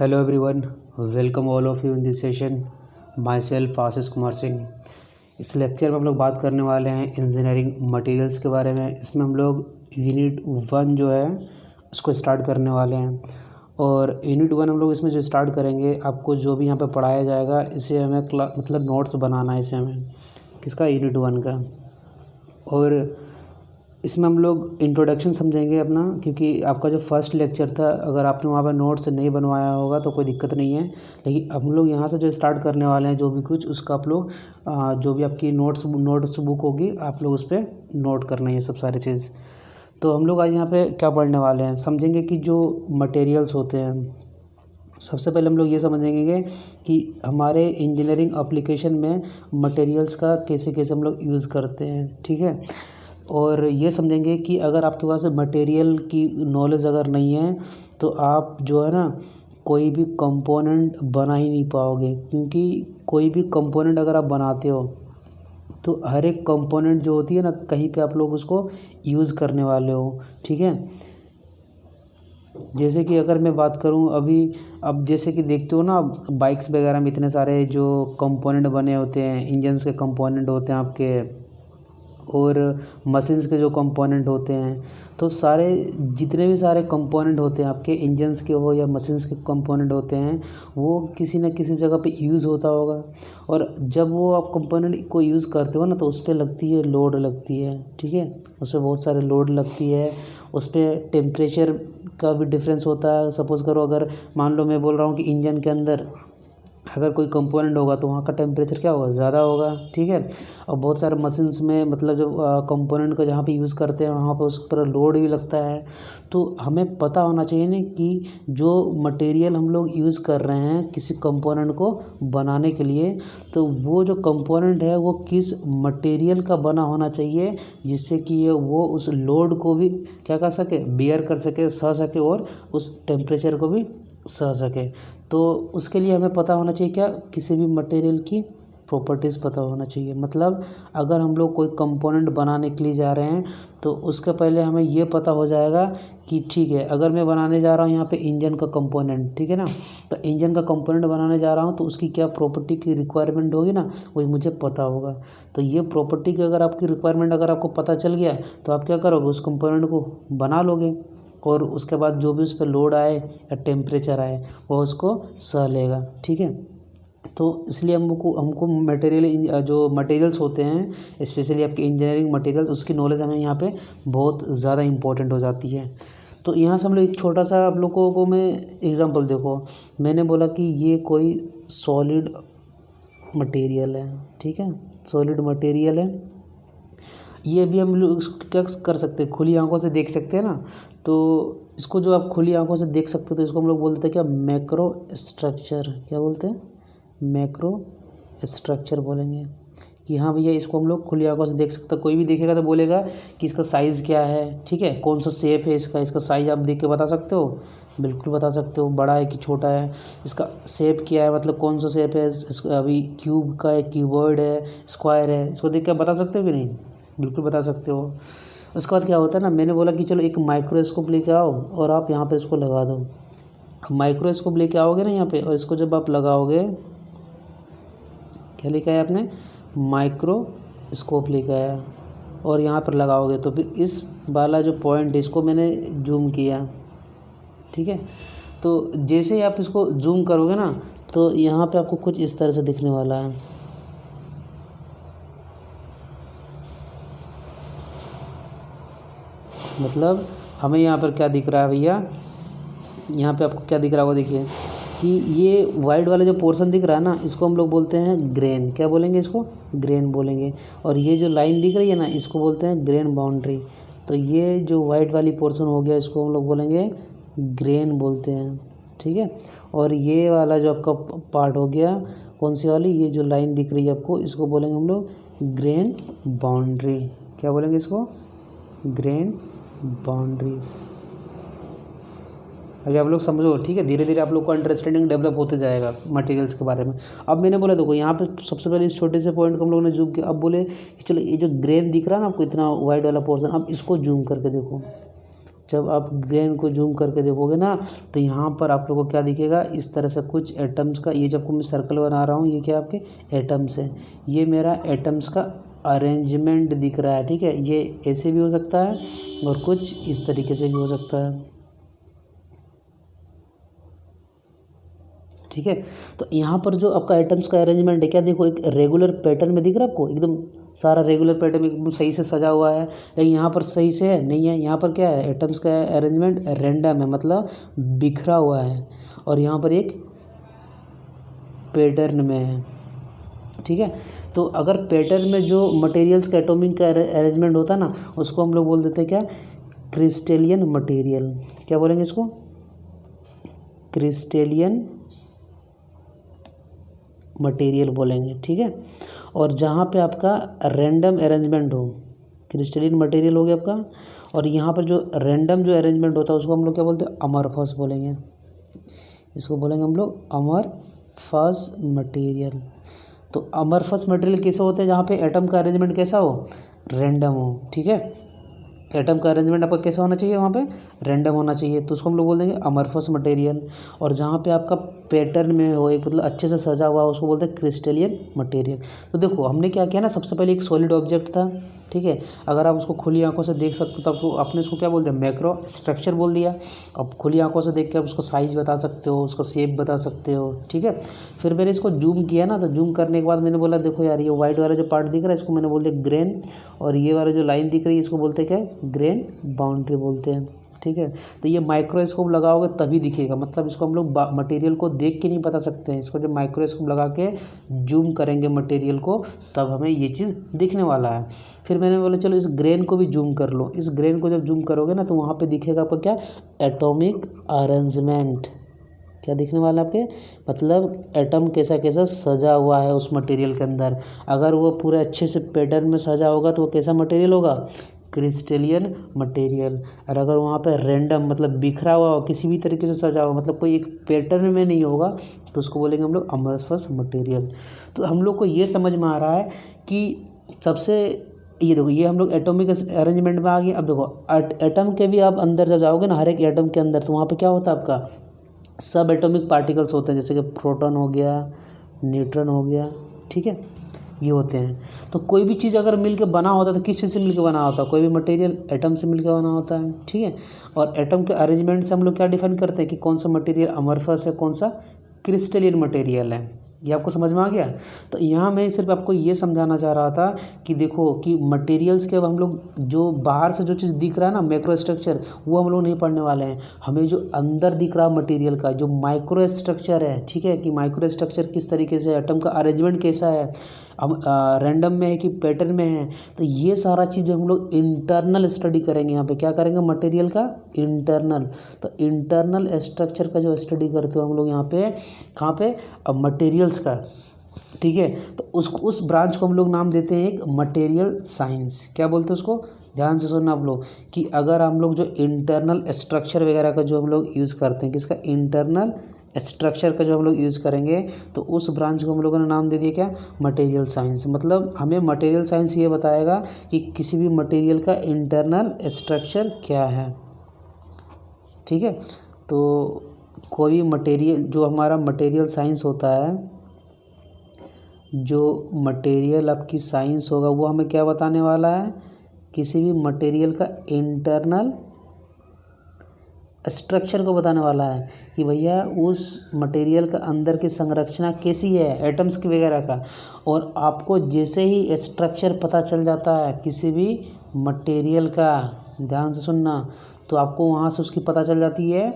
Hello everyone, welcome all of you in this session. Myself Ashish Kumar Singh. इस lecture में हम लोग बात करने वाले हैं इंजीनियरिंग मटेरियल्स के बारे में। इसमें हम लोग यूनिट 1 जो है उसको स्टार्ट करने वाले हैं। और यूनिट 1 हम लोग इसमें जो स्टार्ट करेंगे, आपको जो भी यहाँ पे पढ़ाया जाएगा इसे हमें मतलब नोट्स बनाना है इसे हमें, किसका, यूनिट 1 का। और इसमें हम लोग इंट्रोडक्शन समझेंगे अपना, क्योंकि आपका जो फर्स्ट लेक्चर था, अगर आपने वहाँ पर नोट्स नहीं बनवाया होगा तो कोई दिक्कत नहीं है। लेकिन हम लोग यहाँ से जो स्टार्ट करने वाले हैं जो भी कुछ, उसका आप लोग जो भी आपकी नोट्स बुक होगी आप लोग उस पर नोट करना है सब सारी चीज़। तो हम लोग आज यहाँ पे क्या पढ़ने वाले हैं, समझेंगे कि जो मटेरियल्स होते हैं। सबसे पहले हम लोग ये समझेंगे कि हमारे इंजीनियरिंग एप्लीकेशन में मटेरियल्स का कैसे कैसे हम लोग यूज़ करते हैं, ठीक है। और ये समझेंगे कि अगर आपके पास मटेरियल की नॉलेज अगर नहीं है तो आप जो है ना कोई भी कंपोनेंट बना ही नहीं पाओगे। क्योंकि कोई भी कंपोनेंट अगर आप बनाते हो तो हर एक कंपोनेंट जो होती है ना, कहीं पे आप लोग उसको यूज़ करने वाले हो, ठीक है। जैसे कि अगर मैं बात करूं अब जैसे कि देखते हो ना, बाइक्स वगैरह में इतने सारे जो कंपोनेंट बने होते हैं, इंजन्स के कंपोनेंट होते हैं आपके, और मशीन्स के जो कंपोनेंट होते हैं, तो सारे जितने भी सारे कंपोनेंट होते हैं आपके, इंजन्स के हो या मशीन्स के कंपोनेंट होते हैं, वो किसी न किसी जगह पे यूज़ होता होगा। और जब वो आप कंपोनेंट को यूज़ करते हो ना तो उस पर लगती है लोड लगती है, ठीक है। उस पर बहुत सारे लोड लगती है, उस पर टेम्परेचर का भी डिफरेंस होता है। सपोज़ करो, अगर मान लो मैं बोल रहा हूँ कि इंजन के अंदर अगर कोई कंपोनेंट होगा तो वहाँ का टेम्परेचर क्या होगा, ज़्यादा होगा, ठीक है। और बहुत सारे मशीन्स में मतलब जो कंपोनेंट को जहाँ पे यूज़ करते हैं वहाँ पर उस पर लोड भी लगता है। तो हमें पता होना चाहिए ना कि जो मटेरियल हम लोग यूज़ कर रहे हैं किसी कंपोनेंट को बनाने के लिए, तो वो जो कंपोनेंट है वो किस मटेरियल का बना होना चाहिए, जिससे कि वो उस लोड को भी क्या कर सके, बेयर कर सके, सह सके, और उस टेम्परेचर को भी सह सके। तो उसके लिए हमें पता होना चाहिए क्या, किसी भी मटेरियल की प्रॉपर्टीज़ पता होना चाहिए। मतलब अगर हम लोग कोई कंपोनेंट बनाने के लिए जा रहे हैं तो उसके पहले हमें ये पता हो जाएगा कि ठीक है, अगर मैं बनाने जा रहा हूँ यहाँ पे इंजन का कंपोनेंट, ठीक है ना, तो इंजन का कंपोनेंट बनाने जा रहा हूँ तो उसकी क्या प्रॉपर्टी की रिक्वायरमेंट होगी ना, वो मुझे पता होगा। तो ये प्रॉपर्टी की अगर आपकी रिक्वायरमेंट अगर आपको पता चल गया तो आप क्या करोगे, उस कंपोनेंट को बना लोगे। और उसके बाद जो भी उस पर लोड आए या टेम्परेचर आए वो उसको सह लेगा, ठीक है। तो इसलिए हमको मटेरियल, जो मटेरियल्स होते हैं स्पेशली आपके इंजीनियरिंग मटेरियल्स, उसकी नॉलेज हमें यहाँ पे बहुत ज़्यादा इम्पोर्टेंट हो जाती है। तो यहाँ से हम लोग एक छोटा सा आप लोगों को मैं एग्जांपल, देखो मैंने बोला कि ये कोई सॉलिड मटेरियल है, ठीक है, सॉलिड मटेरियल है। ये भी हम लोग क्या कर सकते हैं, खुली आंखों से देख सकते हैं ना। तो इसको जो आप खुली आंखों से देख सकते हो तो इसको हम लोग बोलते हैं क्या, मैक्रो स्ट्रक्चर। क्या बोलते हैं, मैक्रो स्ट्रक्चर बोलेंगे। कि हाँ भैया, इसको हम लोग खुली आंखों से देख सकते हैं। कोई भी देखेगा तो बोलेगा कि इसका साइज़ क्या है, ठीक है, कौन सा शेप है इसका साइज़ आप देख के बता सकते हो, बिल्कुल बता सकते हो, बड़ा है कि छोटा है। इसका शेप क्या है, मतलब कौन सा शेप है, इसका अभी क्यूब का है, क्यूबॉइड है, स्क्वायर है, इसको देख के बता सकते हो कि नहीं, बिल्कुल बता सकते हो। उसके बाद क्या होता है ना, मैंने बोला कि चलो एक माइक्रोस्कोप लेके आओ और आप यहाँ पर इसको लगा दो। माइक्रोस्कोप लेके आओगे ना यहाँ पे, और इसको जब आप लगाओगे, क्या लेके आया आपने, माइक्रोस्कोप लेके आया, और यहाँ पर लगाओगे तो फिर इस वाला जो पॉइंट है इसको मैंने जूम किया, ठीक है। तो जैसे ही आप इसको जूम करोगे ना तो यहाँ पे आपको कुछ इस तरह से दिखने वाला है। मतलब हमें यहाँ पर क्या दिख रहा है भैया, यहाँ पे आपको क्या दिख रहा होगा, देखिए कि ये वाइट वाला जो पोर्शन दिख रहा है ना, इसको हम लोग बोलते हैं ग्रेन। क्या बोलेंगे, इसको ग्रेन बोलेंगे। और ये जो लाइन दिख रही है ना, इसको बोलते हैं ग्रेन बाउंड्री। तो ये जो वाइट वाली पोर्शन हो गया, इसको हम लोग बोलेंगे ग्रेन बोलते हैं, ठीक है। और ये वाला जो आपका पार्ट हो गया, कौन सी वाली, ये जो लाइन दिख रही है आपको, इसको बोलेंगे हम लोग ग्रेन बाउंड्री। क्या बोलेंगे इसको, ग्रेन बाउंड्री। अभी आप लोग समझो, ठीक है, धीरे धीरे आप लोग को अंडरस्टैंडिंग डेवलप होते जाएगा मटेरियल्स के बारे में। अब मैंने बोला देखो, यहाँ पे सबसे पहले इस छोटे से पॉइंट को हम लोगों ने जूम किया। अब बोले कि चलो ये जो ग्रेन दिख रहा है ना आपको, इतना वाइड वाला पोर्शन, अब इसको जूम करके देखो जब आप ग्रेन को जूम करके देखोगे ना तो यहाँ पर आप लोगों को क्या दिखेगा, इस तरह से कुछ एटम्स का, ये जब मैं सर्कल बना रहा हूँ ये क्या आपके एटम्स हैं, ये मेरा एटम्स का अरेंजमेंट दिख रहा है। ठीक है, ये ऐसे भी हो सकता है और कुछ इस तरीके से भी हो सकता है। ठीक है, तो यहाँ पर जो आपका एटम्स का अरेंजमेंट है क्या, देखो एक रेगुलर पैटर्न में दिख रहा है आपको, एकदम सारा रेगुलर पैटर्न एकदम सही से सजा हुआ है। लेकिन यहाँ पर सही से है नहीं है, यहाँ पर क्या है, एटम्स का अरेंजमेंट रैंडम है, मतलब बिखरा हुआ है, और यहाँ पर एक पैटर्न में है। ठीक है, तो अगर पैटर्न में जो मटेरियल्स का एटॉमिक का अरेंजमेंट होता है ना, उसको हम लोग बोल देते हैं क्या, क्रिस्टेलियन मटेरियल। क्या बोलेंगे इसको, क्रिस्टेलियन मटेरियल बोलेंगे। ठीक है, और जहाँ पे आपका रैंडम अरेंजमेंट हो, क्रिस्टलिन मटेरियल हो गया आपका, और यहाँ पर जो रैंडम जो अरेंजमेंट होता है उसको हम लोग क्या बोलते हैं, अमरफस बोलेंगे। इसको बोलेंगे हम लोग अमरफस मटेरियल। तो अमरफस मटेरियल कैसे होते हैं, जहाँ पे एटम का अरेंजमेंट कैसा हो, रैंडम हो। ठीक है, एटम का अरेंजमेंट आपका कैसा होना चाहिए, वहाँ पे रैंडम होना चाहिए, तो उसको हम लोग बोल देंगे अमरफस मटेरियल। और जहाँ पे आपका पैटर्न में हो, एक मतलब अच्छे से सजा हुआ उसको बोलते हैं क्रिस्टलियन मटेरियल। तो देखो हमने क्या किया ना, सबसे पहले एक सॉलिड ऑब्जेक्ट था। ठीक है, अगर आप उसको खुली आंखों से देख सकते हो तब तो आपने उसको क्या बोल दिया, मैक्रो स्ट्रक्चर बोल दिया। अब खुली आंखों से देख के आप उसको साइज बता सकते हो, उसका शेप बता सकते हो। ठीक है, फिर मैंने इसको जूम किया ना, तो जूम करने के बाद मैंने बोला देखो यार, ये वाइट वाला जो पार्ट दिख रहा है इसको मैंने बोल दिया ग्रेन, और ये वाला जो लाइन दिख रही है इसको बोलते हैं क्या, ग्रेन बाउंड्री बोलते हैं। ठीक है, तो ये माइक्रोस्कोप लगाओगे तभी दिखेगा, मतलब इसको हम लोग मटेरियल को देख के नहीं बता सकते हैं, इसको जब माइक्रोस्कोप लगा के जूम करेंगे मटेरियल को तब हमें ये चीज़ दिखने वाला है। फिर मैंने बोला चलो इस ग्रेन को भी जूम कर लो। इस ग्रेन को जब जूम करोगे ना तो वहाँ पे दिखेगा आपको क्या, एटॉमिक अरेंजमेंट। क्या दिखने वाला है आपके, मतलब एटम कैसा कैसा सजा हुआ है उस मटेरियल के अंदर। अगर वो पूरे अच्छे से पैटर्न में सजा होगा तो वो कैसा मटेरियल होगा, क्रिस्टलियन मटेरियल। और अगर वहाँ पे रैंडम मतलब बिखरा हुआ हो, किसी भी तरीके से सजा हुआ, मतलब कोई एक पैटर्न में नहीं होगा, तो उसको बोलेंगे हम लोग अमरफस मटेरियल। तो हम लोग को ये समझ में आ रहा है कि सबसे, ये देखो ये हम लोग एटॉमिक अरेंजमेंट में आ गए। अब देखो एटम के भी आप अंदर जब जाओगे ना, हर एक एटम के अंदर, तो वहाँ पे क्या होता है आपका, सब एटॉमिक पार्टिकल्स होते हैं, जैसे कि प्रोटॉन हो गया, न्यूट्रॉन हो गया। ठीक है, ये होते हैं। तो कोई भी चीज़ अगर मिल के बना होता है तो किस चीज़ से मिल के बना होता है, कोई भी मटेरियल एटम से मिल के बना होता है। ठीक है, और एटम के अरेंजमेंट से हम लोग क्या डिफाइन करते हैं कि कौन सा मटेरियल अमरफस है, कौन सा क्रिस्टलियन मटेरियल है। ये आपको समझ में आ गया। तो यहाँ मैं सिर्फ आपको ये समझाना चाह रहा था कि देखो कि मटेरियल्स के अब हम लोग जो बाहर से जो चीज़ दिख रहा है ना मैक्रो स्ट्रक्चर, वो हम लोग नहीं पढ़ने वाले हैं। हमें जो अंदर दिख रहा है मटेरियल का जो माइक्रो स्ट्रक्चर है, ठीक है, कि माइक्रो स्ट्रक्चर किस तरीके से, एटम का अरेंजमेंट कैसा है, हम रैंडम में है कि पैटर्न में है, तो ये सारा चीज़ हम लोग इंटरनल स्टडी करेंगे। यहाँ पे क्या करेंगे, मटेरियल का इंटरनल। तो इंटरनल स्ट्रक्चर का जो स्टडी करते हो हम लोग यहाँ पे, कहाँ पे, अब मटेरियल्स का। ठीक है, तो उस ब्रांच को हम लोग नाम देते हैं एक मटेरियल साइंस। क्या बोलते हैं उसको, ध्यान से सुनना आप लोग, कि अगर हम लोग जो इंटरनल स्ट्रक्चर वगैरह का जो हम लोग यूज़ करते हैं, किसका, इंटरनल स्ट्रक्चर का जो हम लोग यूज़ करेंगे, तो उस ब्रांच को हम लोगों ने नाम दे दिया क्या, मटेरियल साइंस। मतलब हमें मटेरियल साइंस ये बताएगा कि किसी भी मटेरियल का इंटरनल स्ट्रक्चर क्या है। ठीक है, तो कोई भी मटेरियल, जो हमारा मटेरियल साइंस होता है, जो मटेरियल आपकी साइंस होगा वो हमें क्या बताने वाला है, किसी भी मटेरियल का इंटरनल स्ट्रक्चर को बताने वाला है कि भैया उस मटेरियल का अंदर की संरचना कैसी है, एटम्स की वगैरह का। और आपको जैसे ही स्ट्रक्चर पता चल जाता है किसी भी मटेरियल का, ध्यान से सुनना, तो आपको वहाँ से उसकी पता चल जाती है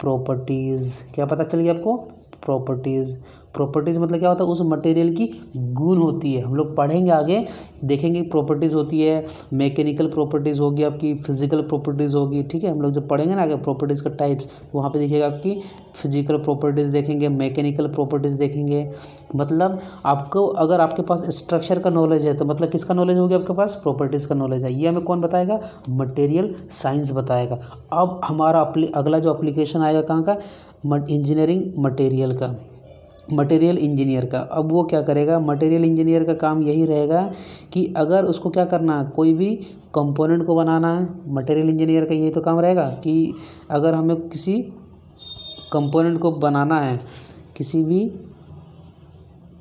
प्रॉपर्टीज़। क्या पता चल गया आपको, प्रॉपर्टीज़। प्रॉपर्टीज़ मतलब क्या होता है, उस मटेरियल की गुण होती है। हम लोग पढ़ेंगे आगे, देखेंगे प्रॉपर्टीज़ होती है, मैकेनिकल प्रॉपर्टीज़ होगी आपकी, फिजिकल प्रॉपर्टीज़ होगी। ठीक है, हम लोग जब पढ़ेंगे ना आगे प्रॉपर्टीज़ का टाइप्स, तो वहाँ पे देखिएगा आपकी फिजिकल प्रॉपर्टीज़ देखेंगे, मैकेनिकल प्रॉपर्टीज़ देखेंगे। मतलब आपको अगर आपके पास स्ट्रक्चर का नॉलेज है तो मतलब किसका नॉलेज हो गया आपके पास, प्रॉपर्टीज़ का नॉलेज है। ये हमें कौन बताएगा, मटेरियल साइंस बताएगा। अब हमारा अगला जो एप्लीकेशन आएगा कहाँ का, इंजीनियरिंग मटेरियल का। मटेरियल इंजीनियर का। अब वो क्या करेगा, मटेरियल इंजीनियर का काम यही रहेगा कि अगर उसको क्या करना है, कोई भी कंपोनेंट को बनाना है, मटेरियल इंजीनियर का यही तो काम रहेगा कि अगर हमें किसी कंपोनेंट को बनाना है, किसी भी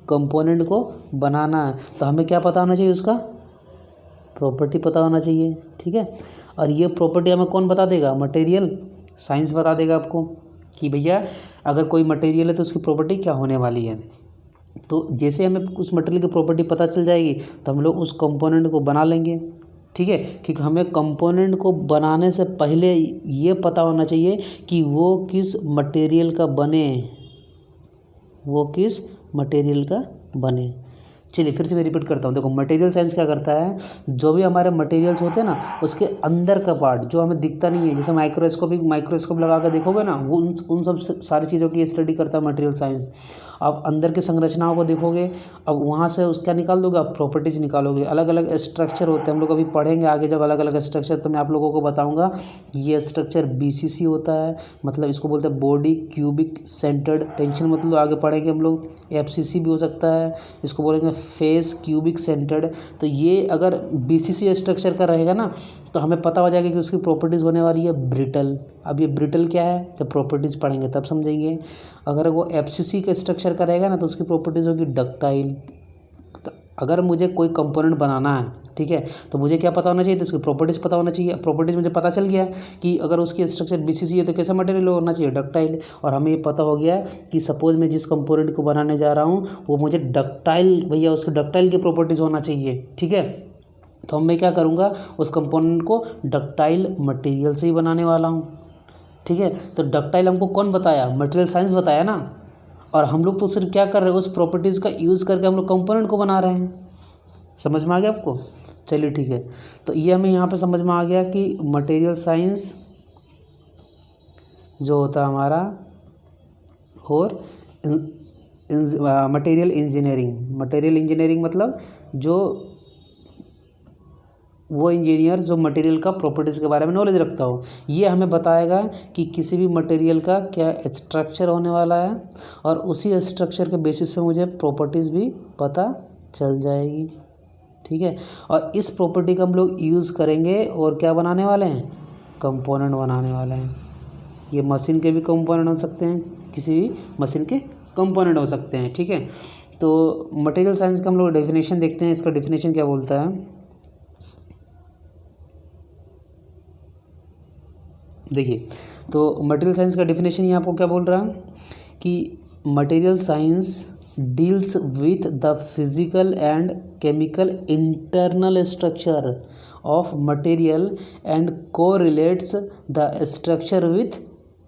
कंपोनेंट को बनाना है तो हमें क्या पता होना चाहिए, उसका प्रॉपर्टी पता होना चाहिए। ठीक है, और ये प्रॉपर्टी हमें कौन बता देगा, मटेरियल साइंस बता देगा आपको कि भैया अगर कोई मटेरियल है तो उसकी प्रॉपर्टी क्या होने वाली है। तो जैसे हमें उस मटेरियल की प्रॉपर्टी पता चल जाएगी तो हम लोग उस कंपोनेंट को बना लेंगे। ठीक है, क्योंकि हमें कंपोनेंट को बनाने से पहले ये पता होना चाहिए कि वो किस मटेरियल का बने, वो किस मटेरियल का बने। चलिए फिर से मैं रिपीट करता हूँ। देखो मटेरियल साइंस क्या करता है, जो भी हमारे मटेरियल्स होते हैं ना उसके अंदर का पार्ट जो हमें दिखता नहीं है, जैसे माइक्रोस्कोप लगा कर देखोगे ना, वो उन सब सारी चीज़ों की स्टडी करता है मटेरियल साइंस। आप अंदर की संरचनाओं को देखोगे, अब वहाँ से उसका निकाल दोगे, आप प्रॉपर्टीज़ निकालोगे। अलग अलग स्ट्रक्चर होते हैं, हम लोग अभी पढ़ेंगे आगे जब अलग अलग स्ट्रक्चर, तो मैं आप लोगों को बताऊँगा। ये स्ट्रक्चर BCC होता है, मतलब इसको बोलते हैं बॉडी क्यूबिक सेंटर्ड टेंशन, मतलब आगे पढ़ेंगे हम लोग। FCC भी हो सकता है, इसको बोलेंगे फेस क्यूबिक सेंटर्ड। तो ये अगर BCC स्ट्रक्चर का रहेगा ना तो हमें पता हो जाएगा कि उसकी प्रॉपर्टीज़ होने वाली है ब्रिटल। अब ये ब्रिटल क्या है, जब प्रॉपर्टीज़ पढ़ेंगे तब समझेंगे। अगर वो FCC के स्ट्रक्चर का रहेगा ना तो उसकी प्रॉपर्टीज़ होगी डक्टाइल। तो अगर मुझे कोई कंपोनेंट बनाना है, ठीक है, तो मुझे क्या पता होना चाहिए, तो उसकी प्रॉपर्टीज़ पता होना चाहिए। प्रॉपर्टीज़ मुझे पता चल गया कि अगर उसकी स्ट्रक्चर BCC है तो कैसा मटेरियल होना चाहिए, डक्टाइल। और हमें ये पता हो गया कि सपोज मैं जिस कंपोनेंट को बनाने जा रहा हूँ वो मुझे डक्टाइल, भैया उसके डक्टाइल की प्रॉपर्टीज़ होना चाहिए। ठीक है, तो मैं क्या करूँगा, उस कंपोनेंट को डक्टाइल मटेरियल से ही बनाने वाला हूँ। ठीक है, तो डक्टाइल हमको कौन बताया, मटेरियल साइंस बताया ना। और हम लोग तो सिर्फ क्या कर रहे हैं, उस प्रॉपर्टीज़ का यूज़ करके हम लोग कंपोनेंट को बना रहे हैं। समझ में आ गया आपको? चलिए ठीक है, तो ये हमें यहाँ पे समझ में आ गया कि मटेरियल साइंस जो होता है हमारा, और मटेरियल इंजीनियरिंग मतलब जो वो इंजीनियर जो मटेरियल का प्रॉपर्टीज़ के बारे में नॉलेज रखता हो, ये हमें बताएगा कि किसी भी मटेरियल का क्या स्ट्रक्चर होने वाला है, और उसी स्ट्रक्चर के बेसिस पे मुझे प्रॉपर्टीज़ भी पता चल जाएगी। ठीक है, और इस प्रॉपर्टी का हम लोग यूज़ करेंगे और क्या बनाने वाले हैं, कंपोनेंट बनाने वाले हैं। ये मशीन के भी कंपोनेंट हो सकते हैं, किसी भी मशीन के कंपोनेंट हो सकते हैं। ठीक है, तो मटेरियल साइंस का हम लोग डेफिनेशन देखते हैं, इसका डेफिनेशन क्या बोलता है। देखिए, तो मटेरियल साइंस का डेफिनेशन ये आपको क्या बोल रहा है कि material science deals with the physical and chemical internal structure of material and correlates the structure with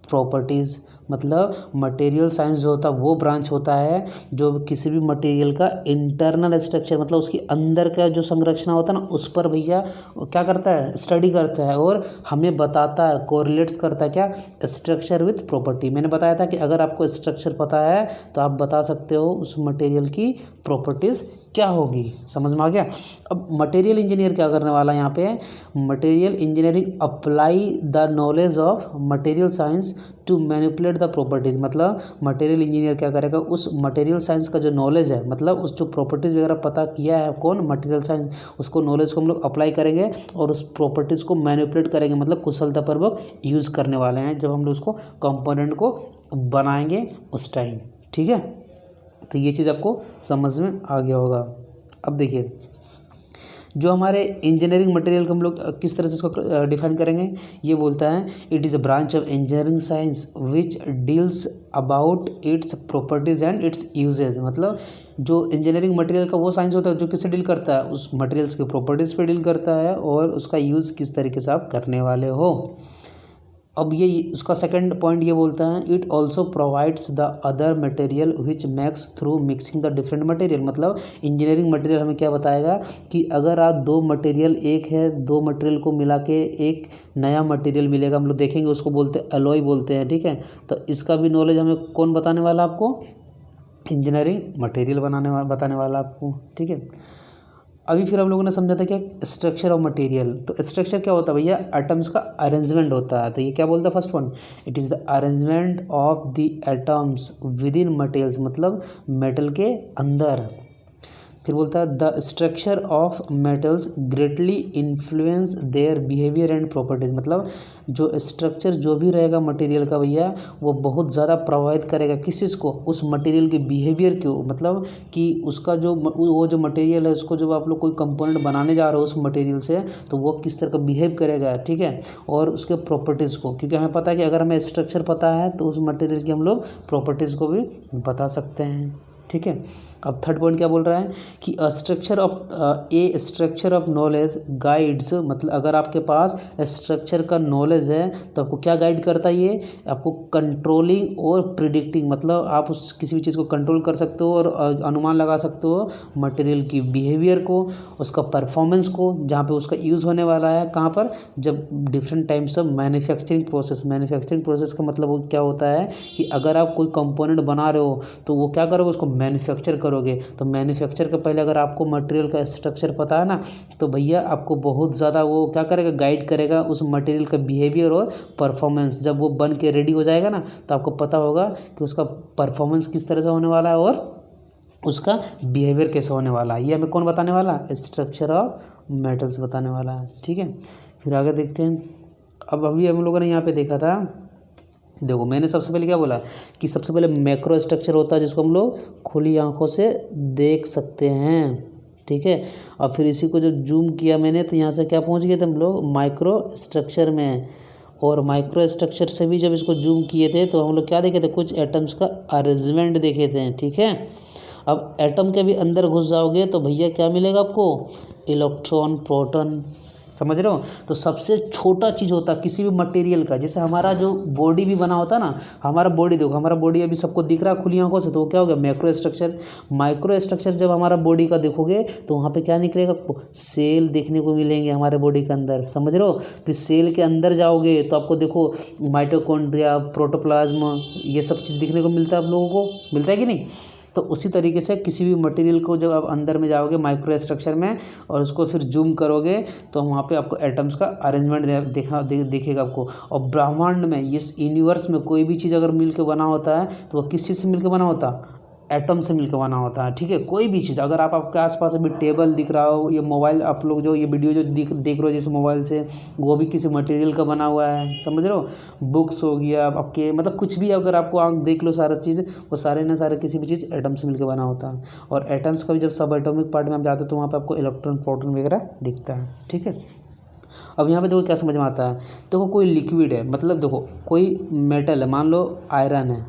properties. मतलब मटेरियल साइंस जो होता है वो ब्रांच होता है जो किसी भी मटेरियल का इंटरनल स्ट्रक्चर, मतलब उसके अंदर का जो संरचना होता है ना, उस पर भैया क्या करता है, स्टडी करता है और हमें बताता है, कोरिलेट्स करता है क्या, स्ट्रक्चर विथ प्रॉपर्टी। मैंने बताया था कि अगर आपको स्ट्रक्चर पता है तो आप बता सकते हो उस मटेरियल की प्रॉपर्टीज़ क्या होगी। समझ में आ गया? अब मटेरियल इंजीनियर क्या करने वाला है यहाँ पे, material engineering apply the knowledge of material science to manipulate the properties. मतलब मटेरियल इंजीनियर क्या करेगा, उस मटेरियल साइंस का जो नॉलेज है, मतलब उस जो प्रॉपर्टीज़ वगैरह पता किया है कौन, मटेरियल साइंस, उसको नॉलेज को हम लोग अप्लाई करेंगे और उस प्रॉपर्टीज़ को मैनिपुलेट करेंगे, मतलब कुशलतापूर्वक यूज़ करने वाले हैं जब हम लोग उसको कंपोनेंट को बनाएंगे उस टाइम। ठीक है, तो ये चीज़ आपको समझ में आ गया होगा। अब देखिए, जो हमारे इंजीनियरिंग मटेरियल को हम लोग किस तरह से इसको डिफाइन करेंगे, ये बोलता है it is a branch of engineering science which deals about its properties and its usages. मतलब जो इंजीनियरिंग मटेरियल का वो साइंस होता है जो किससे डील करता है, उस मटेरियल्स के प्रॉपर्टीज़ पे डील करता है और उसका यूज़ किस तरीके से आप करने वाले हो। अब ये उसका सेकंड पॉइंट ये बोलता है it also provides the other material which makes through mixing the different material. मतलब इंजीनियरिंग मटेरियल हमें क्या बताएगा कि अगर आप दो मटेरियल, एक है, दो मटेरियल को मिला के एक नया मटेरियल मिलेगा, हम लोग देखेंगे, उसको बोलते हैं एलॉय बोलते हैं। ठीक है, तो इसका भी नॉलेज हमें कौन बताने वाला, आपको इंजीनियरिंग मटेरियल बताने वाला आपको। ठीक है, अभी फिर हम लोगों ने समझा था क्या स्ट्रक्चर ऑफ मटेरियल। तो स्ट्रक्चर क्या होता है भैया, एटम्स का अरेंजमेंट होता है। तो ये क्या बोलता है first one, it is the arrangement of the atoms with in materials, मतलब मेटल के अंदर। फिर बोलता है the structure of metals greatly influence their behaviour and properties, मतलब जो स्ट्रक्चर जो भी रहेगा मटेरियल का भैया वो बहुत ज़्यादा प्रभावित करेगा किस चीज़ को, उस मटेरियल के बिहेवियर को, मतलब कि उसका जो वो जो मटेरियल है उसको जब आप लोग कोई कंपोनेंट बनाने जा रहे हो उस मटेरियल से तो वो किस तरह का बिहेव करेगा, ठीक है, और उसके प्रॉपर्टीज़ को, क्योंकि हमें पता है कि अगर हमें स्ट्रक्चर पता है तो उस मटेरियल की हम लोग प्रॉपर्टीज़ को भी बता सकते हैं, ठीक है। अब थर्ड पॉइंट क्या बोल रहा है कि स्ट्रक्चर ऑफ नॉलेज गाइड्स, मतलब अगर आपके पास स्ट्रक्चर का नॉलेज है तो आपको क्या गाइड करता है, ये आपको कंट्रोलिंग और प्रिडिक्टिंग, मतलब आप उस किसी भी चीज़ को कंट्रोल कर सकते हो और अनुमान लगा सकते हो मटेरियल की बिहेवियर को, उसका परफॉर्मेंस को, जहाँ पे उसका यूज़ होने वाला है कहाँ पर, जब different types of manufacturing process का मतलब वो क्या होता है कि अगर आप कोई कंपोनेंट बना रहे हो तो वो क्या करोगे, उसको मैन्युफैक्चर करोगे। तो मैन्युफैक्चर के पहले अगर आपको मटेरियल का स्ट्रक्चर पता है ना तो भैया आपको बहुत ज़्यादा वो क्या करेगा, गाइड करेगा उस मटेरियल का बिहेवियर और परफॉर्मेंस। जब वो बन के रेडी हो जाएगा ना तो आपको पता होगा कि उसका परफॉर्मेंस किस तरह से होने वाला है और उसका बिहेवियर कैसे होने वाला है। ये हमें कौन बताने वाला, स्ट्रक्चर ऑफ मेटल्स बताने वाला है, ठीक है। फिर आगे देखते हैं। अब अभी हम लोगों ने यहाँ पे देखा था, देखो मैंने सबसे पहले क्या बोला कि सबसे पहले मैक्रो स्ट्रक्चर होता है जिसको हम लोग खुली आंखों से देख सकते हैं, ठीक है। और फिर इसी को जब जूम किया मैंने तो यहाँ से क्या पहुँच गए थे हम लोग, माइक्रो स्ट्रक्चर में। और माइक्रो स्ट्रक्चर से भी जब इसको जूम किए थे तो हम लोग क्या देखे थे, कुछ एटम्स का अरेंजमेंट देखे थे, ठीक है। अब एटम के भी अंदर घुस जाओगे तो भैया क्या मिलेगा आपको, इलेक्ट्रॉन, प्रोटॉन, समझ रहे हो। तो सबसे छोटा चीज़ होता है किसी भी मटेरियल का, जैसे हमारा जो बॉडी भी बना होता है ना, हमारा बॉडी देखो, हमारा बॉडी अभी सबको दिख रहा है खुली आंखों से, तो वो क्या हो गया, मैक्रो स्ट्रक्चर। माइक्रो स्ट्रक्चर जब हमारा बॉडी का देखोगे तो वहाँ पे क्या निकलेगा, आपको सेल देखने को मिलेंगे हमारे बॉडी के अंदर, समझ रहे हो। फिर सेल के अंदर जाओगे तो आपको देखो माइटोकॉन्ड्रिया, प्रोटोप्लाज्म, ये सब चीज़ दिखने को मिलता है, आप लोगों को मिलता है कि नहीं। तो उसी तरीके से किसी भी मटेरियल को जब आप अंदर में जाओगे माइक्रो स्ट्रक्चर में और उसको फिर जूम करोगे तो वहाँ पे आपको एटम्स का अरेंजमेंट दिखेगा आपको। और ब्रह्मांड में, इस यूनिवर्स में कोई भी चीज़ अगर मिल के बना होता है तो वो किस चीज़ से मिल के बना होता है, एटम से मिलकर बना होता है, ठीक है। कोई भी चीज़ अगर आपके आसपास अभी टेबल दिख रहा हो, ये मोबाइल आप लोग जो ये वीडियो जो देख रहे हो जिस मोबाइल से, वो भी किसी मटेरियल का बना हुआ है, समझ रहे हो। बुक्स हो गया आपके, मतलब कुछ भी अगर आपको आँख देख लो सारा चीज़, वो सारे ना सारे किसी भी चीज़ एटम से मिलकर बना होता है। और एटम्स का भी जब सब एटॉमिक पार्ट में आप जाते हो तो वहाँ पर आपको इलेक्ट्रॉन, प्रोटॉन वगैरह दिखता है, ठीक है। अब यहाँ पे देखो क्या समझ में आता है, देखो कोई लिक्विड है, मतलब देखो कोई मेटल है, मान लो आयरन है,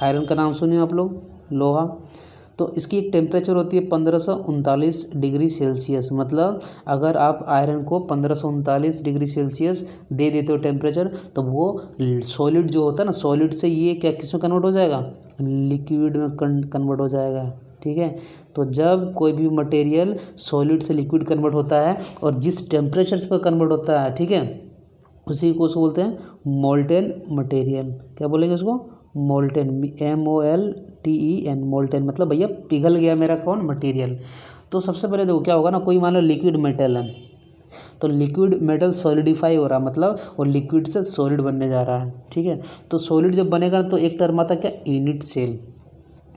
आयरन का नाम सुनिए आप लोग, लोहा। तो इसकी एक टेम्परेचर होती है 1539 डिग्री सेल्सियस, मतलब अगर आप आयरन को 1539 डिग्री सेल्सियस दे देते हो टेम्परेचर तो वो सॉलिड जो होता है ना, सॉलिड से ये क्या किस में कन्वर्ट हो जाएगा, लिक्विड में कन्वर्ट हो जाएगा, ठीक है। तो जब कोई भी मटेरियल सॉलिड से लिक्विड कन्वर्ट होता है और जिस टेम्परेचर पर कन्वर्ट होता है, ठीक है, उसी को उसको बोलते हैं मोल्टेन मटेरियल। क्या बोलेंगे उसको, मोल्टेन, MOLTEN, मोल्टेन, मतलब भैया पिघल गया मेरा कौन, मटेरियल। तो सबसे पहले देखो क्या होगा ना, कोई मान लो लिक्विड मेटल है तो लिक्विड मेटल सॉलिडिफाई हो रहा है, मतलब वो लिक्विड से सॉलिड बनने जा रहा है, ठीक है। तो सॉलिड जब बनेगा तो एक टर्म आता है क्या, यूनिट सेल,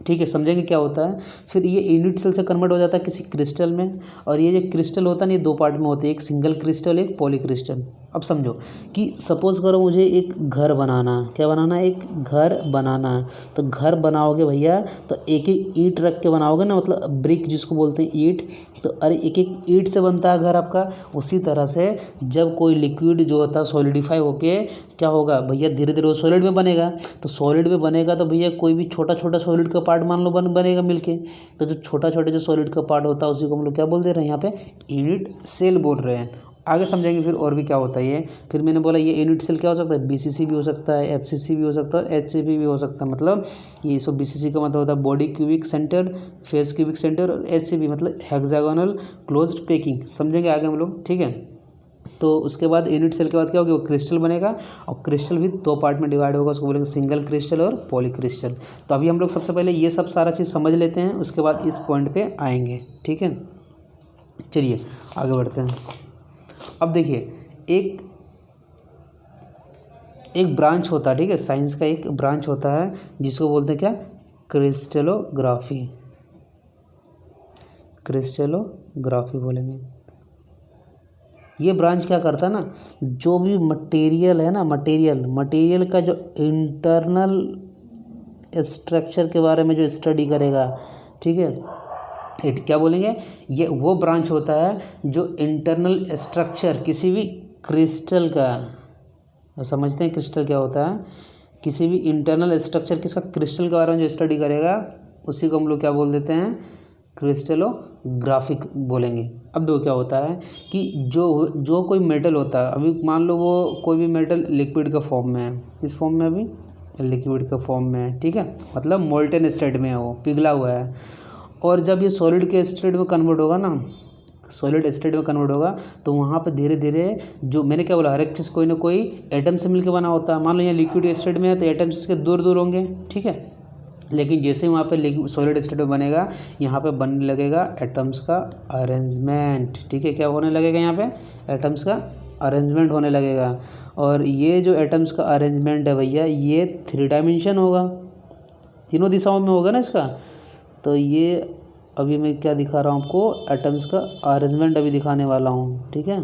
ठीक है, समझेंगे क्या होता है। फिर ये यूनिट सेल से कन्वर्ट हो जाता है किसी क्रिस्टल में, और ये जो क्रिस्टल होता है ना ये दो पार्ट में होते हैं, एक सिंगल क्रिस्टल, एक पॉली क्रिस्टल। अब समझो कि सपोज़ करो मुझे एक घर बनाना है, क्या बनाना है, एक घर बनाना है। तो घर बनाओगे भैया तो एक एक ईंट रख के बनाओगे ना, मतलब ब्रिक जिसको बोलते हैं ईंट, तो अरे एक एक ईंट से बनता है घर आपका। उसी तरह से जब कोई लिक्विड जो होता है सॉलिडिफाई होके क्या होगा भैया, धीरे धीरे वो सॉलिड में बनेगा। तो सॉलिड में बनेगा तो भैया कोई भी छोटा छोटा सॉलिड का पार्ट मान लो बनेगा मिलके। तो जो छोटा छोटे जो सॉलिड का पार्ट होता है उसी को हम लोग क्या बोल दे रहे हैं, यहाँ पे यूनिट सेल बोल रहे हैं। आगे समझेंगे फिर और भी क्या होता है ये। फिर मैंने बोला ये यूनिट सेल क्या हो सकता है, BCC भी हो सकता है, FCC भी हो सकता है, HCP भी हो सकता है। मतलब ये सब BCC का मतलब होता है body cubic centre, face cubic centre, और HCP मतलब हेक्सागोनल क्लोज्ड पैकिंग। समझेंगे आगे हम लोग, ठीक है। तो उसके बाद यूनिट सेल के बाद क्या होगा, वो क्रिस्टल बनेगा, और क्रिस्टल भी दो पार्ट में डिवाइड होगा, उसको बोलेंगे सिंगल क्रिस्टल और पॉली क्रिस्टल। तो अभी हम लोग सबसे पहले ये सब सारा चीज़ समझ लेते हैं, उसके बाद इस पॉइंट पे आएंगे, ठीक है। चलिए आगे बढ़ते हैं। अब देखिए एक ब्रांच होता है, ठीक है, साइंस का एक ब्रांच होता है जिसको बोलते हैं क्या, क्रिस्टलोग्राफी। क्रिस्टलोग्राफी बोलेंगे। ये ब्रांच क्या करता है ना, जो भी मटेरियल है ना, मटेरियल का जो इंटरनल स्ट्रक्चर के बारे में जो स्टडी करेगा, ठीक है, क्या बोलेंगे, ये वो ब्रांच होता है जो इंटरनल स्ट्रक्चर किसी भी क्रिस्टल का, समझते हैं क्रिस्टल क्या होता है, किसी भी इंटरनल स्ट्रक्चर किसका, क्रिस्टल के बारे में जो स्टडी करेगा उसी को हम लोग क्या बोल देते हैं, क्रिस्टलोग्राफिक बोलेंगे। अब देखो क्या होता है कि जो कोई मेटल होता है, अभी मान लो वो कोई भी मेटल लिक्विड का फॉर्म में है, किस फॉर्म में, अभी लिक्विड का फॉर्म में है, ठीक है, मतलब मोल्टेन स्टेट में है, वो पिघला हुआ है, और जब ये सॉलिड के स्टेट में कन्वर्ट होगा ना, सॉलिड स्टेट में कन्वर्ट होगा तो वहाँ पे धीरे धीरे, जो मैंने क्या बोला, हर एक चीज़ कोई ना कोई एटम से मिलकर बना होता है। मान लो यहाँ लिक्विड स्टेट में है तो एटम्स के दूर दूर होंगे, ठीक है, लेकिन जैसे ही वहाँ पे सॉलिड स्टेट में बनेगा, यहाँ पे बनने लगेगा एटम्स का अरेंजमेंट, ठीक है, क्या होने लगेगा, यहाँ पे एटम्स का अरेंजमेंट होने लगेगा। और ये जो एटम्स का अरेंजमेंट है भैया, ये 3 डायमेंशन होगा, तीनों दिशाओं में होगा ना इसका। तो ये अभी मैं क्या दिखा रहा हूँ आपको, एटम्स का अरेंजमेंट अभी दिखाने वाला हूँ, ठीक है।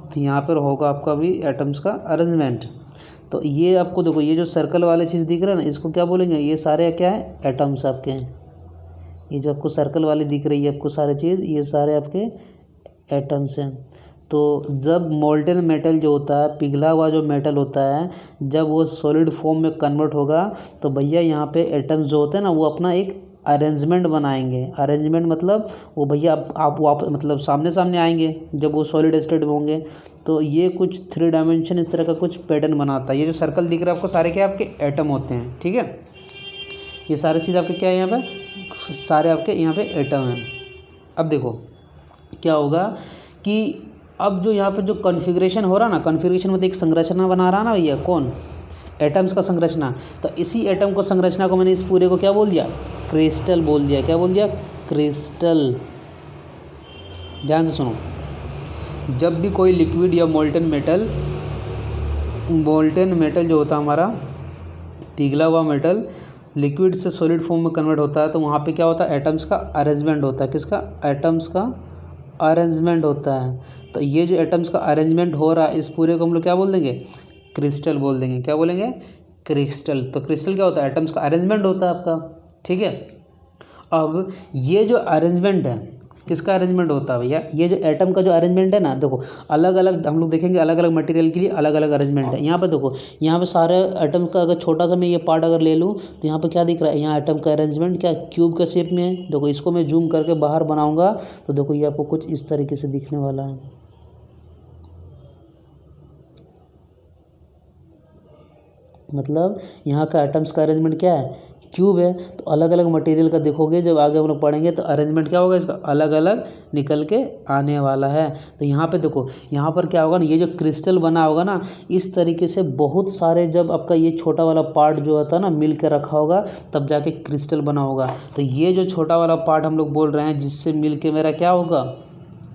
तो यहाँ पर होगा आपका अभी एटम्स का अरेंजमेंट। तो ये आपको देखो, ये जो सर्कल वाले चीज़ दिख रहा है ना, इसको क्या बोलेंगे, ये सारे क्या है, एटम्स आपके हैं। ये जो आपको सर्कल वाली दिख रही है आपको सारे चीज़, ये सारे आपके एटम्स हैं। तो जब मोल्टेन मेटल जो होता है, पिघला हुआ जो मेटल होता है, जब वो सॉलिड फॉर्म में कन्वर्ट होगा तो भैया यहाँ पे एटम्स जो होते हैं ना, वो अपना एक अरेंजमेंट बनाएंगे। अरेंजमेंट मतलब वो भैया आप मतलब सामने सामने आएंगे जब वो सॉलिड स्टेट में होंगे। तो ये कुछ 3 डायमेंशन इस तरह का कुछ पैटर्न बनाता है। ये जो सर्कल दिख रहा है आपको, सारे क्या आपके एटम होते हैं, ठीक है। ये सारी चीज़ आपके क्या है, यहाँ पे सारे आपके यहाँ पे एटम हैं। अब देखो क्या होगा कि अब जो यहाँ पे जो कॉन्फ़िगरेशन हो रहा ना, कॉन्फ़िगरेशन मतलब एक संरचना बना रहा ना भैया, कौन, एटम्स का संरचना। तो इसी एटम को संरचना को मैंने इस पूरे को क्या बोल दिया, क्रिस्टल बोल दिया। क्या बोल दिया, क्रिस्टल। ध्यान से सुनो, जब भी कोई लिक्विड या मोल्टेन मेटल जो होता है हमारा, पिघला हुआ मेटल लिक्विड से सॉलिड फॉर्म में कन्वर्ट होता है, तो वहाँ पे क्या होता है, एटम्स का अरेंजमेंट होता है। किसका, एटम्स का अरेंजमेंट होता है। तो ये जो एटम्स का अरेंजमेंट हो रहा है, इस पूरे को हम लोग क्या बोल देंगे, क्रिस्टल बोल देंगे। क्या बोलेंगे, क्रिस्टल। तो क्रिस्टल क्या होता है, एटम्स का अरेंजमेंट होता है आपका, ठीक है। अब ये जो अरेंजमेंट है, किसका अरेंजमेंट होता है भैया, ये जो एटम का जो अरेंजमेंट है ना, देखो अलग अलग हम लोग देखेंगे, अलग अलग मटेरियल के लिए अलग अलग अरेंजमेंट है। यहाँ पे देखो, यहाँ पे सारे एटम का अगर छोटा सा मैं ये पार्ट अगर ले लूँ तो यहाँ पे क्या दिख रहा है, यहाँ एटम का अरेंजमेंट क्या क्यूब का शेप में है। देखो इसको मैं जूम करके बाहर बनाऊँगा तो देखो ये आपको कुछ इस तरीके से दिखने वाला है। मतलब यहाँ का एटम्स का अरेंजमेंट क्या है, क्यूब है। तो अलग अलग मटेरियल का देखोगे जब आगे हम लोग पढ़ेंगे तो अरेंजमेंट क्या होगा, इसका अलग अलग निकल के आने वाला है। तो यहाँ पे देखो, यहाँ पर क्या होगा ना, ये जो क्रिस्टल बना होगा ना, इस तरीके से बहुत सारे, जब आपका ये छोटा वाला पार्ट जो होता है ना मिल के रखा होगा तब जाके क्रिस्टल बना होगा। तो ये जो छोटा वाला पार्ट हम लोग बोल रहे हैं जिससे मिल के मेरा क्या होगा,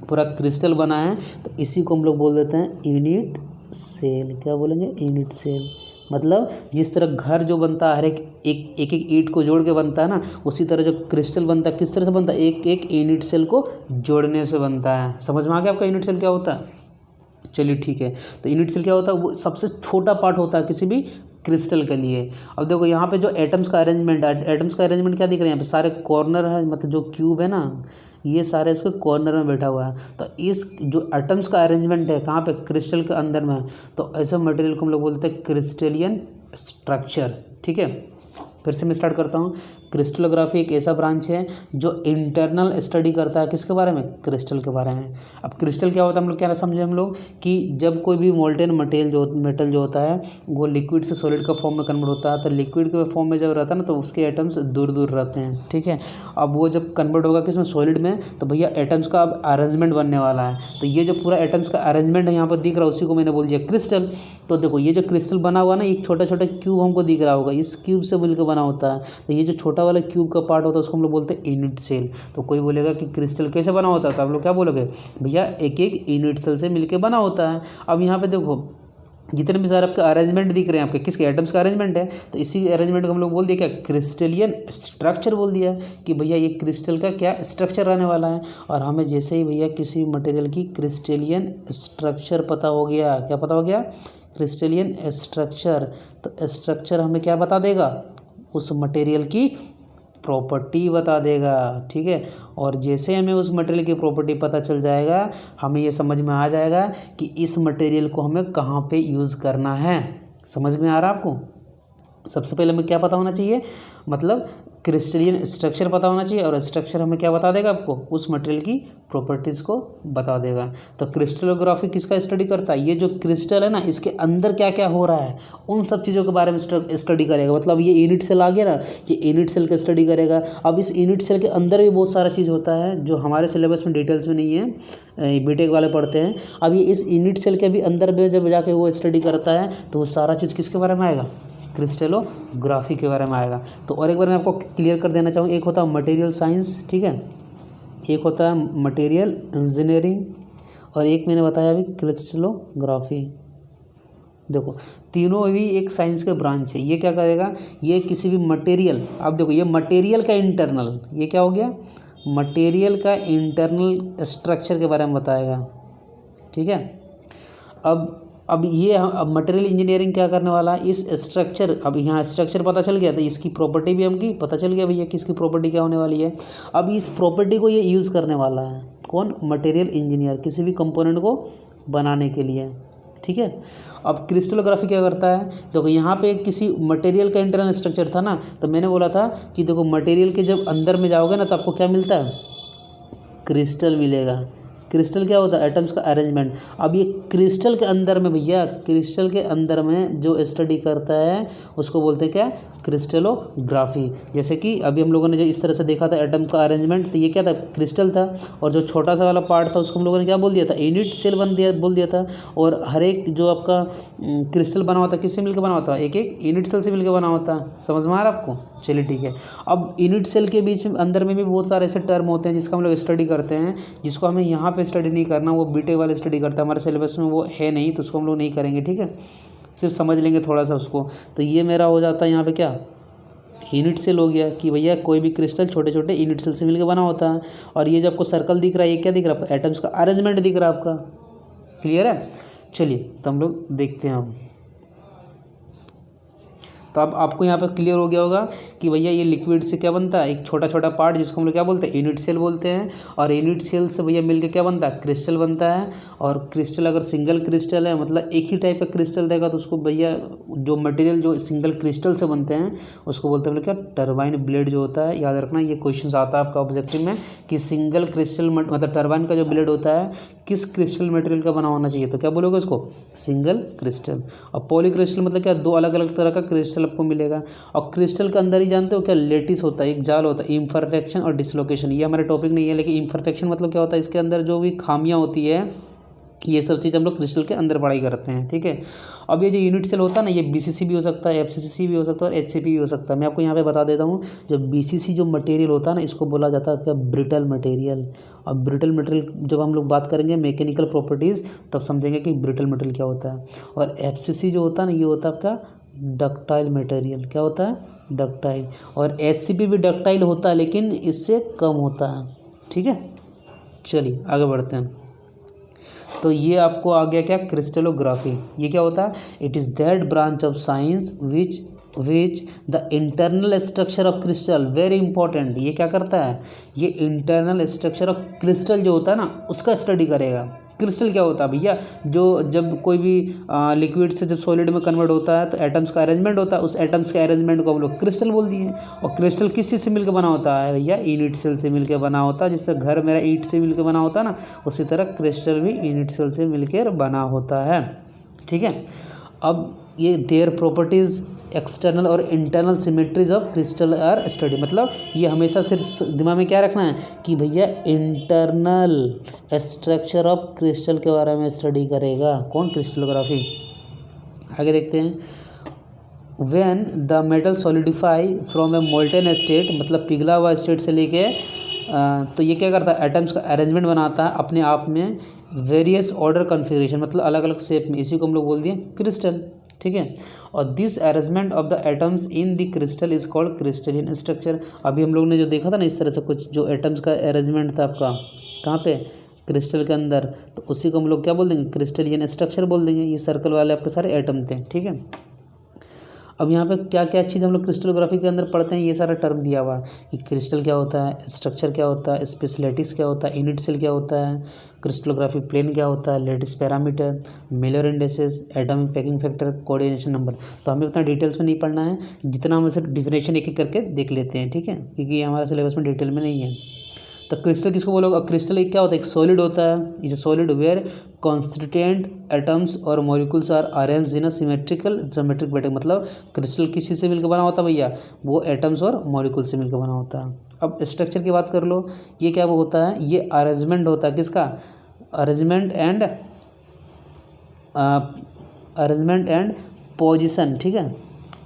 पूरा क्रिस्टल बना है, तो इसी को हम लोग बोल देते हैं यूनिट सेल। क्या बोलेंगे, यूनिट सेल। मतलब जिस तरह घर जो बनता है, हर एक ईंट को जोड़ के बनता है ना, उसी तरह जो क्रिस्टल बनता है किस तरह से बनता है, एक एक यूनिट सेल को जोड़ने से बनता है। समझ में आ गया आपका यूनिट सेल क्या होता है। चलिए ठीक है। तो यूनिट सेल क्या होता है, वो सबसे छोटा पार्ट होता है किसी भी क्रिस्टल के लिए। अब देखो यहाँ पे जो एटम्स का अरेंजमेंट है, एटम्स का अरेंजमेंट क्या दिख रहे हैं, यहाँ पे सारे कॉर्नर है, मतलब जो क्यूब है ना, ये सारे इसके कॉर्नर में बैठा हुआ है। तो इस जो एटम्स का अरेंजमेंट है कहाँ पे, क्रिस्टल के अंदर में। तो ऐसे मटेरियल को हम लोग बोलते हैं क्रिस्टलियन स्ट्रक्चर, ठीक है। फिर से मैं स्टार्ट करता हूँ। क्रिस्टलोग्राफी एक ऐसा ब्रांच है जो इंटरनल स्टडी करता है किसके बारे में, क्रिस्टल के बारे में। अब क्रिस्टल क्या होता है, हम लोग क्या समझे हम लोग कि जब कोई भी मोल्टेन मेटल जो होता है वो लिक्विड से सॉलिड का फॉर्म में कन्वर्ट होता है। तो लिक्विड के फॉर्म में जब रहता है ना तो उसके एटम्स दूर दूर रहते हैं, ठीक है। अब वो जब कन्वर्ट होगा किसमें, सॉलिड में, तो भैया एटम्स का अब अरेंजमेंट बनने वाला है। तो ये जो पूरा एटम्स का अरेंजमेंट है यहाँ पर दिख रहा है, उसी को मैंने बोल दिया क्रिस्टल। तो देखो ये जो क्रिस्टल बना हुआ ना, एक छोटा छोटा क्यूब हमको दिख रहा होगा, इस क्यूब से मिलकर बना होता है। तो ये जो छोटा छोटा वाला क्यूब का पार्ट होता है उसको हम लोग बोलते हैं यूनिट सेल। तो कोई बोलेगा कि क्रिस्टल कैसे बना होता है, तो आप लोग क्या बोलोगे, भैया एक एक यूनिट सेल से मिलकर बना होता है। अब यहाँ पे देखो जितने भी सारे आपके अरेंजमेंट दिख रहे हैं आपके किसके एटम्स का अरेंजमेंट है, तो इसी अरेंजमेंट को हम लोग बोल दिया क्या, क्रिस्टलियन स्ट्रक्चर बोल दिया कि भैया ये क्रिस्टल का क्या स्ट्रक्चर रहने वाला है। और हमें जैसे ही भैया किसी मटेरियल की क्रिस्टलियन स्ट्रक्चर पता हो गया, क्या पता हो गया, क्रिस्टलियन स्ट्रक्चर, तो स्ट्रक्चर हमें क्या बता देगा, उस मटेरियल की प्रॉपर्टी बता देगा। ठीक है, और जैसे हमें उस मटेरियल की प्रॉपर्टी पता चल जाएगा, हमें ये समझ में आ जाएगा कि इस मटेरियल को हमें कहाँ पे यूज़ करना है। समझ में आ रहा है आपको। सबसे पहले हमें क्या पता होना चाहिए, मतलब क्रिस्टलियन स्ट्रक्चर पता होना चाहिए, और स्ट्रक्चर हमें क्या बता देगा, आपको उस मटेरियल की प्रॉपर्टीज़ को बता देगा। तो क्रिस्टलोग्राफी किसका स्टडी करता है, ये जो क्रिस्टल है ना इसके अंदर क्या क्या हो रहा है उन सब चीज़ों के बारे में स्टडी करेगा। मतलब ये यूनिट सेल आ गया ना, ये यूनिट सेल का स्टडी करेगा। अब इस यूनिट सेल के अंदर भी बहुत सारा चीज़ होता है जो हमारे सिलेबस में डिटेल्स में नहीं है, बीटेक वाले पढ़ते हैं। अब ये इस यूनिट सेल के भी अंदर में जब जाके वो स्टडी करता है तो वो सारा चीज़ किसके बारे में आएगा, क्रिस्टलोग्राफी के बारे में आएगा। तो और एक बार मैं आपको क्लियर कर देना चाहूँ, एक होता है मटेरियल साइंस, ठीक है, एक होता है मटेरियल इंजीनियरिंग, और एक मैंने बताया अभी क्रिस्टलोग्राफी। देखो तीनों भी एक साइंस के ब्रांच है। ये क्या करेगा, ये किसी भी मटेरियल, अब देखो ये मटेरियल का इंटरनल, ये क्या हो गया, मटेरियल का इंटरनल स्ट्रक्चर के बारे में बताएगा। ठीक है, अब ये अब मटेरियल इंजीनियरिंग क्या करने वाला है, इस स्ट्रक्चर, अब यहाँ स्ट्रक्चर पता चल गया तो इसकी प्रॉपर्टी भी हमकी पता चल गया भैया कि इसकी प्रॉपर्टी क्या होने वाली है। अब इस प्रॉपर्टी को ये यूज़ करने वाला है कौन, मटेरियल इंजीनियर, किसी भी कंपोनेंट को बनाने के लिए। ठीक है, अब क्रिस्टलोग्राफी क्या करता है, देखो यहाँ पे किसी मटेरियल का इंटरनल स्ट्रक्चर था ना, तो मैंने बोला था कि देखो मटेरियल के जब अंदर में जाओगे ना तो आपको क्या मिलता है, क्रिस्टल मिलेगा। क्रिस्टल क्या होता है, एटम्स का अरेंजमेंट। अब ये क्रिस्टल के अंदर में भैया, क्रिस्टल के अंदर में जो स्टडी करता है उसको बोलते हैं क्या, क्रिस्टलोग्राफी। जैसे कि अभी हम लोगों ने जो इस तरह से देखा था एटम का अरेंजमेंट, तो ये क्या था, क्रिस्टल था, और जो छोटा सा वाला पार्ट था उसको हम लोगों ने क्या बोल दिया था, यूनिट सेल बोल दिया था। और हर एक जो आपका क्रिस्टल बना हुआ था किससे मिलकर बना होता है, एक एक यूनिट सेल से मिलकर बना होता है। समझ में आ रहा है आपको, चलिए ठीक है। अब यूनिट सेल के बीच अंदर में भी बहुत सारे ऐसे टर्म होते हैं जिसका हम लोग स्टडी करते हैं, जिसको हमें यहाँ पे स्टडी नहीं करना, वो बीटेक वाले स्टडी करता है, हमारे सिलेबस में वो है नहीं, तो उसको हम लोग नहीं करेंगे। ठीक है, सिर्फ समझ लेंगे थोड़ा सा उसको। तो ये मेरा हो जाता है यहाँ पे क्या, यूनिट सेल हो गया कि भैया कोई भी क्रिस्टल छोटे छोटे यूनिट सेल से मिलकर बना होता है। और ये जो आपको सर्कल दिख रहा है ये क्या दिख रहा है, एटम्स का अरेंजमेंट दिख रहा है आपका। क्लियर है, चलिए तो हम लोग देखते हैं। अब तो अब आपको यहाँ पर क्लियर हो गया होगा कि भैया ये लिक्विड से क्या बनता है, एक छोटा छोटा पार्ट जिसको हम लोग क्या बोलते हैं, यूनिट सेल बोलते हैं। और यूनिट सेल से भैया मिलके क्या बनता है, क्रिस्टल बनता है। और क्रिस्टल अगर सिंगल क्रिस्टल है, मतलब एक ही टाइप का क्रिस्टल रहेगा, तो उसको भैया जो मटेरियल जो सिंगल क्रिस्टल से बनते हैं उसको बोलते हैं क्या, टरबाइन ब्लेड जो होता है। याद रखना ये क्वेश्चन आता है आपका ऑब्जेक्टिव में कि सिंगल क्रिस्टल मतलब टरबाइन का जो ब्लेड होता है किस क्रिस्टल मटेरियल का बना होना चाहिए, तो क्या बोलोगे उसको, सिंगल क्रिस्टल। और पॉली क्रिस्टल मतलब क्या, दो अलग अलग तरह का क्रिस्टल आपको मिलेगा। और क्रिस्टल के अंदर ही जानते हो क्या, लेटिस होता है, एक जाल होता है, इम्परफेक्शन और डिसलोकेशन। ये हमारे टॉपिक नहीं है, लेकिन इम्परफेक्शन मतलब क्या होता है, इसके अंदर जो भी खामियां होती है ये सब चीज़ हम लोग क्रिस्टल के अंदर पढ़ाई करते हैं। ठीक है, अब ये जो यूनिट सेल होता है ना, ये बीसीसी भी हो सकता है, एफसीसी भी हो सकता है, और एचसीपी भी हो सकता है। मैं आपको यहाँ पे बता देता हूँ, जो बीसीसी जो मटेरियल होता है ना, इसको बोला जाता है क्या, ब्रिटल मटेरियल। अब ब्रिटल मटेरियल जब हम लोग बात करेंगे मैकेनिकल प्रॉपर्टीज़ तब समझेंगे कि ब्रिटल मटेरियल क्या होता है। और एफसीसी जो होता है ना, ये होता है आपका डक्टाइल मटेरियल। क्या होता है, डक्टाइल। और एचसीपी भी डक्टाइल होता है लेकिन इससे कम होता है। ठीक है, चलिए आगे बढ़ते हैं। तो ये आपको आ गया क्या, क्रिस्टलोग्राफी। ये क्या होता है, it is that branch of science which the internal structure of crystal, very important. ये क्या करता है, ये इंटरनल स्ट्रक्चर ऑफ क्रिस्टल जो होता है ना उसका स्टडी करेगा। क्रिस्टल क्या होता है भैया, जो जब कोई भी लिक्विड से जब सॉलिड में कन्वर्ट होता है तो एटम्स का अरेंजमेंट होता है, उस एटम्स के अरेंजमेंट को हम लोग क्रिस्टल बोल दिए। और क्रिस्टल किस चीज़ से मिलकर बना होता है भैया, यूनिट सेल से मिलकर बना होता है। जिस तरह घर मेरा ईंट से मिलकर बना होता है ना, उसी तरह क्रिस्टल भी यूनिट सेल से मिलकर बना होता है। ठीक है, अब ये देयर प्रॉपर्टीज़ एक्सटर्नल और internal symmetries of crystal are study. मतलब ये हमेशा सिर्फ दिमाग में क्या रखना है कि भैया इंटरनल स्ट्रक्चर ऑफ क्रिस्टल के बारे में स्टडी करेगा कौन, क्रिस्टलोग्राफी। आगे देखते हैं, when the metal solidify from A molten state, मतलब पिघला हुआ स्टेट से लेके तो ये क्या करता है, एटम्स का अरेंजमेंट बनाता है अपने आप में वेरियस ऑर्डर कन्फिग्रेशन, मतलब अलग अलग शेप में, इसी को हम लोग बोल दिए क्रिस्टल। ठीक है, और this arrangement of the atoms in the crystal is called crystalline structure. अभी हम लोग ने जो देखा था ना, इस तरह से कुछ जो एटम्स का अरेंजमेंट था आपका कहाँ पे, क्रिस्टल के अंदर, तो उसी को हम लोग क्या बोल देंगे, क्रिस्टलियन स्ट्रक्चर बोल देंगे। ये सर्कल वाले आपके सारे एटम थे। ठीक है, अब यहाँ पे क्या क्या चीज़ हम लोग क्रिस्टलोग्राफी के अंदर पढ़ते हैं, ये सारा टर्म दिया हुआ है कि क्रिस्टल क्या होता है, स्ट्रक्चर क्या होता है, स्पेशलिटीज़ क्या होता है, यूनिट सेल क्या होता है, क्रिस्टलोग्राफी प्लेन क्या होता है, lattice parameter, Miller indices, atomic packing factor, coordination number. तो हमें उतना डिटेल्स में नहीं पढ़ना है, जितना हम सिर्फ डिफिनेशन एक एक करके देख लेते हैं। ठीक है, क्योंकि ये हमारे सिलेबस में डिटेल में नहीं है। तो क्रिस्टल किसको बोलोगे, क्रिस्टल एक क्या होता है, एक सॉलिड होता है। Is solid where constituent atoms और molecules are arrange in a symmetrical geometric pattern. मतलब क्रिस्टल किसी से मिलकर बना होता है भैया, वो एटम्स और मॉलिक्यूल से मिलकर बना होता है। अब स्ट्रक्चर की बात कर लो, ये क्या होता है, ये अरेंजमेंट होता है किसका, अरेंजमेंट एंड पोजिशन। ठीक है,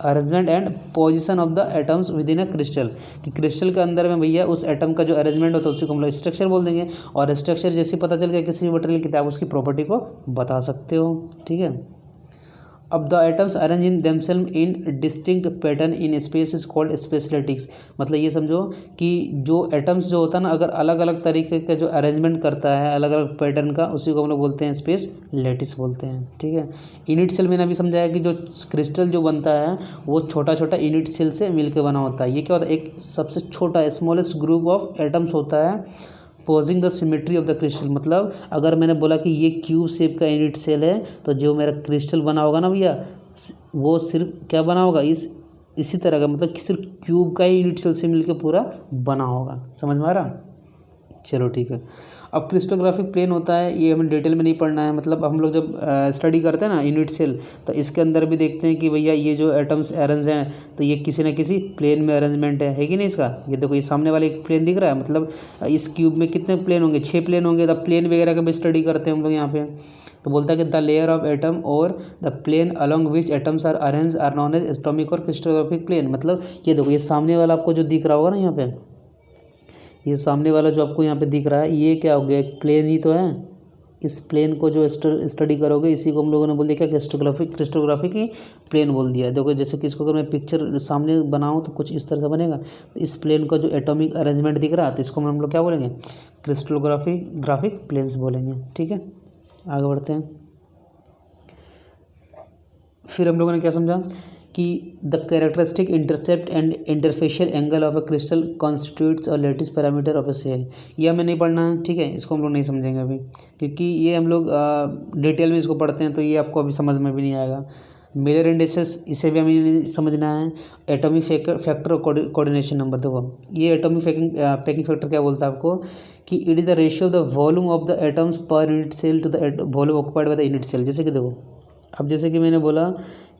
arrangement and position of the atoms with in a crystal, कि क्रिस्टल के अंदर में भैया उस एटम का जो अरेंजमेंट होता है उसी को हम लोग स्ट्रक्चर बोल देंगे। और स्ट्रक्चर जैसे पता चल गया किसी भी मटेरियल की, आप उसकी प्रॉपर्टी को बता सकते हो। ठीक है, अब the atoms arrange in themselves in distinct pattern in space is called space lattice. मतलब ये समझो कि जो एटम्स जो होता है ना, अगर अलग अलग तरीके का जो अरेंजमेंट करता है अलग अलग पैटर्न का, उसी को हम लोग बोलते हैं स्पेस लेटिस बोलते हैं। ठीक है, यूनिट सेल मैंने अभी समझाया कि जो क्रिस्टल जो बनता है वो छोटा छोटा यूनिट सेल से मिलकर बना होता है। ये क्या होता है, एक सबसे छोटा स्मॉलेस्ट ग्रुप ऑफ एटम्स होता है posing the symmetry of the crystal. मतलब अगर मैंने बोला कि ये क्यूब शेप का यूनिट सेल है, तो जो मेरा क्रिस्टल बना होगा ना भैया, वो सिर्फ क्या बना होगा, इसी तरह का, मतलब सिर्फ क्यूब का ही यूनिट सेल से मिलकर पूरा बना होगा। समझ में आ रहा, चलो ठीक है। अब क्रिस्टलोग्राफिक प्लेन होता है, ये हमें डिटेल में नहीं पढ़ना है। मतलब हम लोग जब स्टडी करते हैं ना यूनिट सेल, तो इसके अंदर भी देखते हैं कि भैया ये जो एटम्स अरेंज हैं, तो ये किसी न किसी प्लेन में अरेंजमेंट है कि नहीं इसका। ये देखो, ये सामने वाले एक प्लेन दिख रहा है, मतलब इस क्यूब में कितने प्लेन होंगे, 6 प्लेन होंगे। तब प्लेन वगैरह का भी स्टडी करते हैं हम लोग यहाँ पे। तो बोलता है कि द लेयर ऑफ एटम और the plane along which atoms are arrange are known as atomic और क्रिस्टलोग्राफिक प्लेन। मतलब ये देखो, ये सामने वाला आपको जो दिख रहा होगा ना यहाँ पे, ये सामने वाला जो आपको यहाँ पे दिख रहा है, ये क्या हो गया, एक प्लेन ही तो है। इस प्लेन को जो स्टडी करोगे, इसी को हम लोगों ने बोल दिया क्या, क्रिस्टोग्राफी की प्लेन बोल दिया। देखो, जैसे कि इसको अगर मैं पिक्चर सामने बनाऊँ तो कुछ इस तरह से बनेगा। तो इस प्लेन का जो एटॉमिक अरेंजमेंट दिख रहा है, तो इसको हम लोग क्या बोलेंगे, ग्राफिक प्लेन्स बोलेंगे। ठीक है, आगे बढ़ते हैं। फिर हम लोगों ने क्या समझा कि the characteristic intercept and interfacial angle of a crystal constitutes और lattice parameter of a cell. ये हमें नहीं पढ़ना है। ठीक है, इसको हम लोग नहीं समझेंगे अभी, क्योंकि ये हम लोग डिटेल में इसको पढ़ते हैं, तो ये आपको अभी समझ में भी नहीं आएगा। मिलर इंडेसेस, इसे भी हमें नहीं समझना है। एटॉमिक फैक्टर और कोऑर्डिनेशन नंबर। देखो, ये एटॉमिक पैकिंग फैक्टर क्या बोलता है आपको, कि it is the ratio of the volume of the atoms per unit cell to the volume occupied by the unit cell. जैसे कि देखो, अब जैसे कि मैंने बोला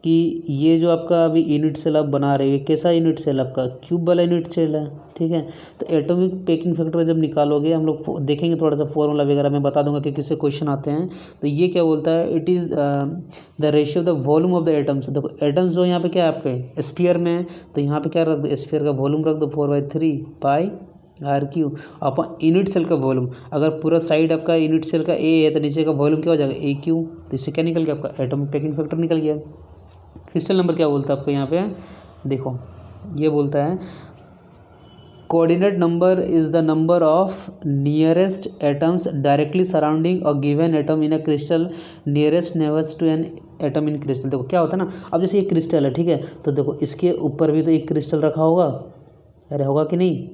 कि ये जो आपका अभी यूनिट सेल आप बना रहे हो, कैसा यूनिट सेल, आपका क्यूब वाला यूनिट सेल है। ठीक है, तो एटॉमिक पैकिंग फैक्टर जब निकालोगे, हम लोग देखेंगे थोड़ा सा फॉर्मूला वगैरह मैं बता दूंगा कि किससे क्वेश्चन आते हैं। तो ये क्या बोलता है, it is the ratio of the volume of the atoms. देखो, एटम्स जो यहाँ पे क्या है आपके स्फीयर में, तो यहाँ पे क्या रख दो, स्फीयर का वॉल्यूम रख दो 4/3 पाई आर क्यू अपन यूनिट सेल का वॉल्यूम। अगर पूरा साइड आपका यूनिट सेल का ए है, तो नीचे का वॉल्यूम क्या हो जाएगा, ए क्यू। तो इससे क्या निकल गया, आपका एटॉमिक पैकिंग फैक्टर निकल गया। क्रिस्टल नंबर क्या बोलता है आपको यहाँ पे, देखो ये बोलता है coordinate number is the number of nearest atoms directly surrounding a given atom in a crystal nearest neighbours to an atom in crystal. देखो क्या होता है ना, अब जैसे ये क्रिस्टल है, ठीक है, तो देखो इसके ऊपर भी तो एक क्रिस्टल रखा होगा, अरे होगा कि नहीं,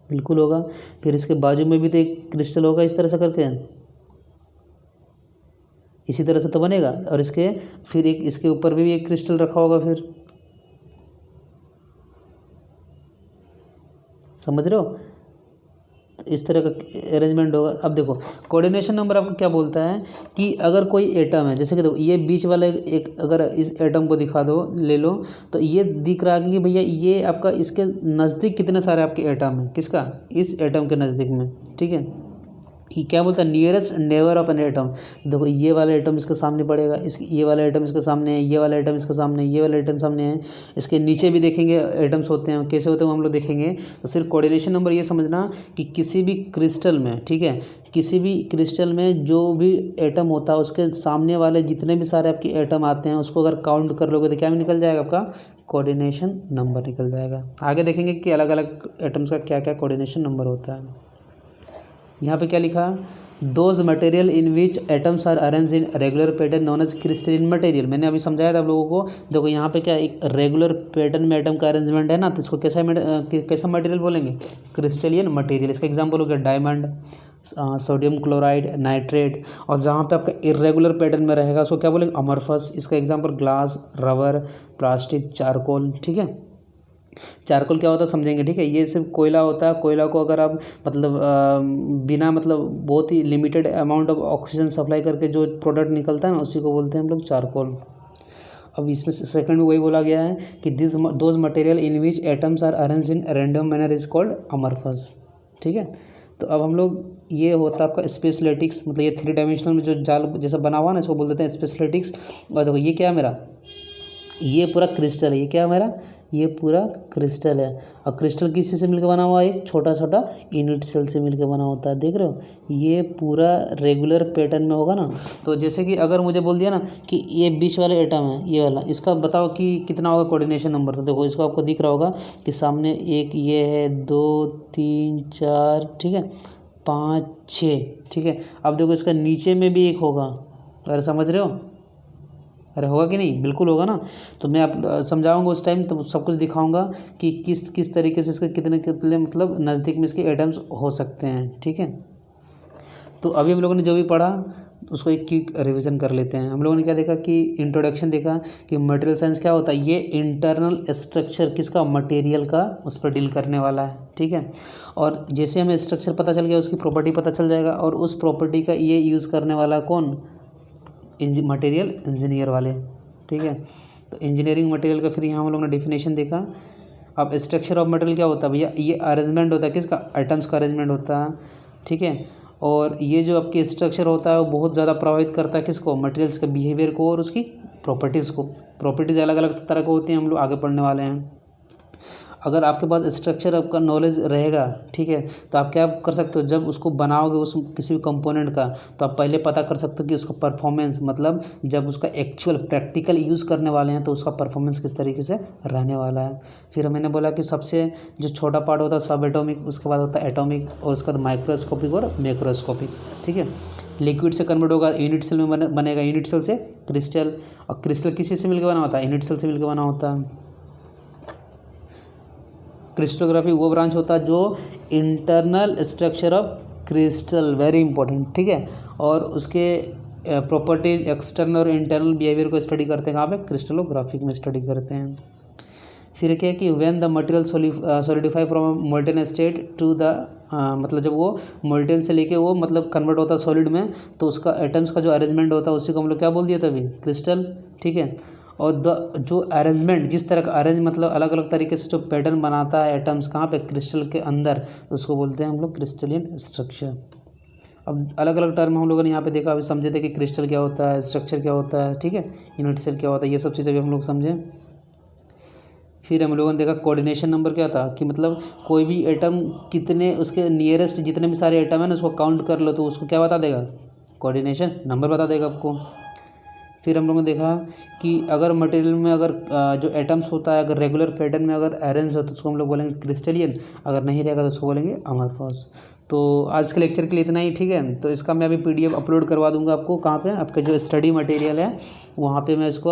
बिल्कुल होगा। फिर इसके बाजू में भी तो एक क्रिस्टल होगा, इस तरह से करके इसी तरह से तो बनेगा। और इसके फिर एक इसके ऊपर भी एक क्रिस्टल रखा होगा, फिर समझ रहे हो, तो इस तरह का अरेंजमेंट होगा। अब देखो, कोऑर्डिनेशन नंबर आपको क्या बोलता है कि अगर कोई एटम है, जैसे कि देखो ये बीच वाला एक अगर इस एटम को दिखा दो, ले लो, तो ये दिख रहा है कि भैया ये आपका इसके नज़दीक कितने सारे आपके एटम हैं, किसका, इस एटम के नज़दीक में। ठीक है, ये क्या बोलता है, nearest neighbour of an atom. देखो ये वाला एटम इसके सामने पड़ेगा, इसके ये वाला एटम इसके सामने है, ये वाला एटम इसके सामने है, ये वाला एटम सामने है, इसके नीचे भी देखेंगे एटम्स होते हैं, कैसे होते हैं हम लोग देखेंगे। तो सिर्फ कोऑर्डिनेशन नंबर ये समझना कि किसी भी क्रिस्टल में, ठीक है, किसी भी क्रिस्टल में जो भी एटम होता है उसके सामने वाले जितने भी सारे आपके एटम आते हैं उसको अगर काउंट कर लोगे तो क्या निकल जाएगा, आपका कोऑर्डिनेशन नंबर निकल जाएगा। आगे देखेंगे कि अलग अलग एटम्स का क्या क्या कोऑर्डिनेशन नंबर होता है। यहाँ पे क्या लिखा, those material in which atoms are arrange in regular pattern known as crystalline material. मैंने अभी समझाया था आप लोगों को। देखो यहाँ पे क्या एक रेगुलर पैटर्न में एटम का अरेंजमेंट है ना, तो इसको कैसा मटेरियल बोलेंगे, क्रिस्टलियन मटेरियल। इसका एग्जाम्पल हो गया डायमंड, सोडियम क्लोराइड, नाइट्रेट। और जहाँ पे आपका इरेगुलर पैटर्न में रहेगा उसको क्या बोलेंगे, अमरफस। इसका example glass, rubber, plastic, charcoal. ठीक है, चारकोल क्या होता है समझेंगे, ठीक है। ये सिर्फ कोयला होता है, कोयला को अगर आप मतलब बिना मतलब बहुत ही limited amount of oxygen supply करके जो प्रोडक्ट निकलता है ना उसी को बोलते हैं हम लोग चारकोल। अब इसमें सेकंड में वही बोला गया है कि this those material in which atoms are arrange in random manner is called amorphous. ठीक है, तो अब हम लोग ये होता है आपका स्पेसलेटिक्स, मतलब ये 3 डायमेंशनल में जो जाल जैसा बना हुआ ना इसको बोल देते हैं स्पेसलेटिक्स। और देखो ये क्या है मेरा, ये पूरा क्रिस्टल है, ये क्या है मेरा, ये पूरा क्रिस्टल है। और क्रिस्टल किसी से मिलकर बना हुआ है, एक छोटा छोटा यूनिट सेल से मिलकर बना होता है, देख रहे हो। ये पूरा रेगुलर पैटर्न में होगा ना। तो जैसे कि अगर मुझे बोल दिया ना कि ये बीच वाले एटम है ये वाला, इसका बताओ कि कितना होगा कोऑर्डिनेशन नंबर। तो देखो इसको आपको दिख रहा होगा कि सामने एक ये है, 2 3 4, ठीक है, 5 6, ठीक है। अब देखो इसका नीचे में भी एक होगा, अरे समझ रहे हो, अरे होगा कि नहीं, बिल्कुल होगा ना। तो मैं आप समझाऊंगा उस टाइम, तो सब कुछ दिखाऊंगा कि किस किस तरीके से इसके कितने कितने मतलब नज़दीक में इसके एटम्स हो सकते हैं। ठीक है, तो अभी हम लोगों ने जो भी पढ़ा उसको एक क्विक रिवीजन कर लेते हैं। हम लोगों ने क्या देखा कि इंट्रोडक्शन देखा कि मटेरियल साइंस क्या होता है, ये इंटरनल स्ट्रक्चर किसका, मटेरियल का, उस पर डील करने वाला है। ठीक है, और जैसे हमें स्ट्रक्चर पता चल गया उसकी प्रॉपर्टी पता चल जाएगा, और उस प्रॉपर्टी का ये यूज़ करने वाला कौन, मटेरियल इंजीनियर वाले। ठीक है, तो इंजीनियरिंग मटेरियल का फिर यहाँ हम लोगों ने डेफिनेशन देखा। अब स्ट्रक्चर ऑफ मटेरियल क्या होता है भैया, ये अरेंजमेंट होता है किसका, एटम्स का अरेंजमेंट होता है। ठीक है, और ये जो आपकी स्ट्रक्चर होता है वो बहुत ज़्यादा प्रभावित करता है किसको, मटेरियल्स के बिहेवियर को और उसकी प्रॉपर्टीज़ को। प्रॉपर्टीज़ अलग अलग तरह के होती हैं, हम लोग आगे पढ़ने वाले हैं। अगर आपके पास स्ट्रक्चर आपका नॉलेज रहेगा, ठीक है, तो आप क्या कर सकते हो, जब उसको बनाओगे उस किसी भी कंपोनेंट का, तो आप पहले पता कर सकते हो कि उसका परफॉर्मेंस, मतलब जब उसका एक्चुअल प्रैक्टिकल यूज़ करने वाले हैं तो उसका परफॉर्मेंस किस तरीके से रहने वाला है। फिर मैंने बोला कि सबसे जो छोटा पार्ट होता है सब एटॉमिक, उसके बाद होता है एटॉमिक, और उसके बाद माइक्रोस्कोपिक और मैक्रोस्कोपिक। ठीक है, लिक्विड से कन्वर्ट होगा, यूनिट सेल में बनेगा, यूनिट सेल से क्रिस्टल, और क्रिस्टल किसी से मिलकर बना होता है, यूनिट सेल से मिलकर बना होता है। क्रिस्टलोग्राफी वो ब्रांच होता है जो internal structure of crystal, very important, ठीक है, और उसके प्रॉपर्टीज एक्सटर्नल और इंटरनल बिहेवियर को स्टडी करते हैं, कहाँ पे, क्रिस्टलोग्राफिक में स्टडी करते हैं। फिर क्या कि when the material solidify from molten state to the, मतलब जब वो मोल्टेन से लेके वो मतलब कन्वर्ट होता है सॉलिड में, तो उसका एटम्स का जो अरेंजमेंट होता है उसी को हम लोग क्या बोल दिया था अभी, क्रिस्टल। ठीक है, और जो अरेंजमेंट, जिस तरह का अरेंज मतलब अलग अलग तरीके से जो पैटर्न बनाता है एटम्स कहाँ पे, क्रिस्टल के अंदर, उसको बोलते हैं हम लोग क्रिस्टलियन स्ट्रक्चर। अब अलग अलग टर्म हम लोगों ने यहाँ पे देखा, अभी समझे थे कि क्रिस्टल क्या होता है, स्ट्रक्चर क्या होता है, ठीक है, यूनिट सेल क्या होता है, ये सब चीज़ें भी हम लोग समझें। फिर हम लोगों ने देखा कोऑर्डिनेशन नंबर क्या था, कि मतलब कोई भी एटम कितने, उसके नियरेस्ट जितने भी सारे एटम है ना उसको काउंट कर लो तो उसको क्या बता देगा, कोऑर्डिनेशन नंबर बता देगा आपको। फिर हम लोगों ने देखा कि अगर मटेरियल में अगर जो एटम्स होता है अगर रेगुलर पैटर्न में अगर अरेंज हो तो उसको हम लोग बोलेंगे क्रिस्टलियन, अगर नहीं रहेगा तो उसको बोलेंगे अमरफस। तो आज के लेक्चर के लिए इतना ही, ठीक है। तो इसका मैं अभी PDF अपलोड करवा दूंगा आपको, कहाँ पे, आपका जो स्टडी मटेरियल है वहाँ पे मैं इसको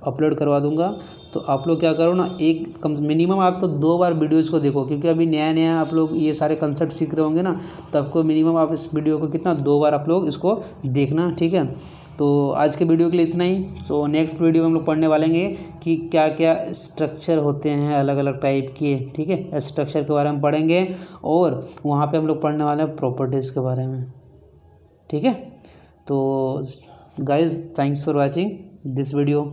अपलोड करवा दूंगा। तो आप लोग क्या करो ना, एक कम मिनिमम आप तो 2 बार वीडियोज़ को देखो, क्योंकि अभी नया नया आप लोग ये सारे कंसेप्ट सीख रहे होंगे ना, तो आपको मिनिमम आप इस वीडियो को कितना 2 बार आप लोग इसको देखना, ठीक है। तो आज के वीडियो के लिए इतना ही। तो नेक्स्ट वीडियो में हम लोग पढ़ने वाले हैं कि क्या क्या स्ट्रक्चर होते हैं अलग अलग टाइप के, ठीक है, स्ट्रक्चर के बारे में पढ़ेंगे, और वहाँ पे हम लोग पढ़ने वाले हैं प्रॉपर्टीज़ के बारे में, ठीक है। तो guys thanks for watching this video.